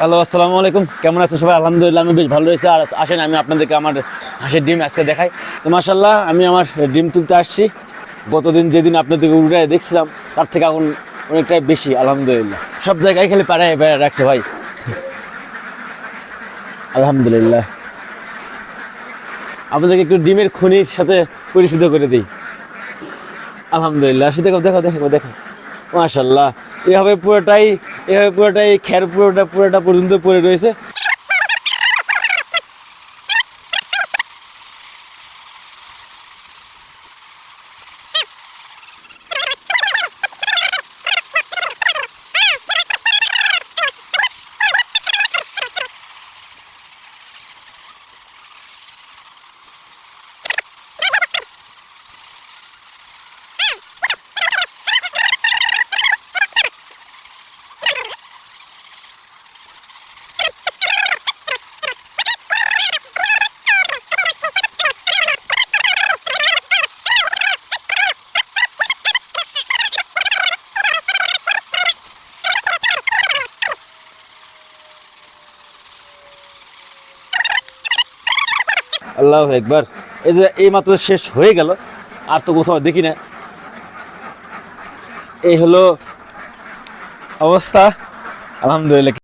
Hello, আসসালামু আলাইকুম। কেমন আছেন সবাই? আলহামদুলিল্লাহ আমি বেশ ভালো রয়েছি। আর আসেন আমি আপনাদেরকে আমার হাঁসের ডিম আজকে দেখাই। তো মাশাআল্লাহ আমি আমার ডিম তুলতে আসছি। গতদিন যেদিন আপনাদেরকে উড়ায় দেখছিলাম তার থেকে এখন অনেকটাই বেশি আলহামদুলিল্লাহ। সব জায়গায় খালি পাড়ায় বেড়ায় রাখছে ভাই, আলহামদুলিল্লাহ। আপনাদেরকে একটু ডিমের খনির সাথে পরিচিত করে দিই। আলহামদুলিল্লাহ, দেখো দেখো দেখো দেখো, মাশাআল্লাহ। এভাবে পুরোটাই খের পুরোটা পর্যন্ত পড়ে রয়েছে। আল্লাহু একবার। এই যে এই মাত্র শেষ হয়ে গেল, আর তো কোথাও দেখি না। এই হলো অবস্থা, আলহামদুলিল্লাহ।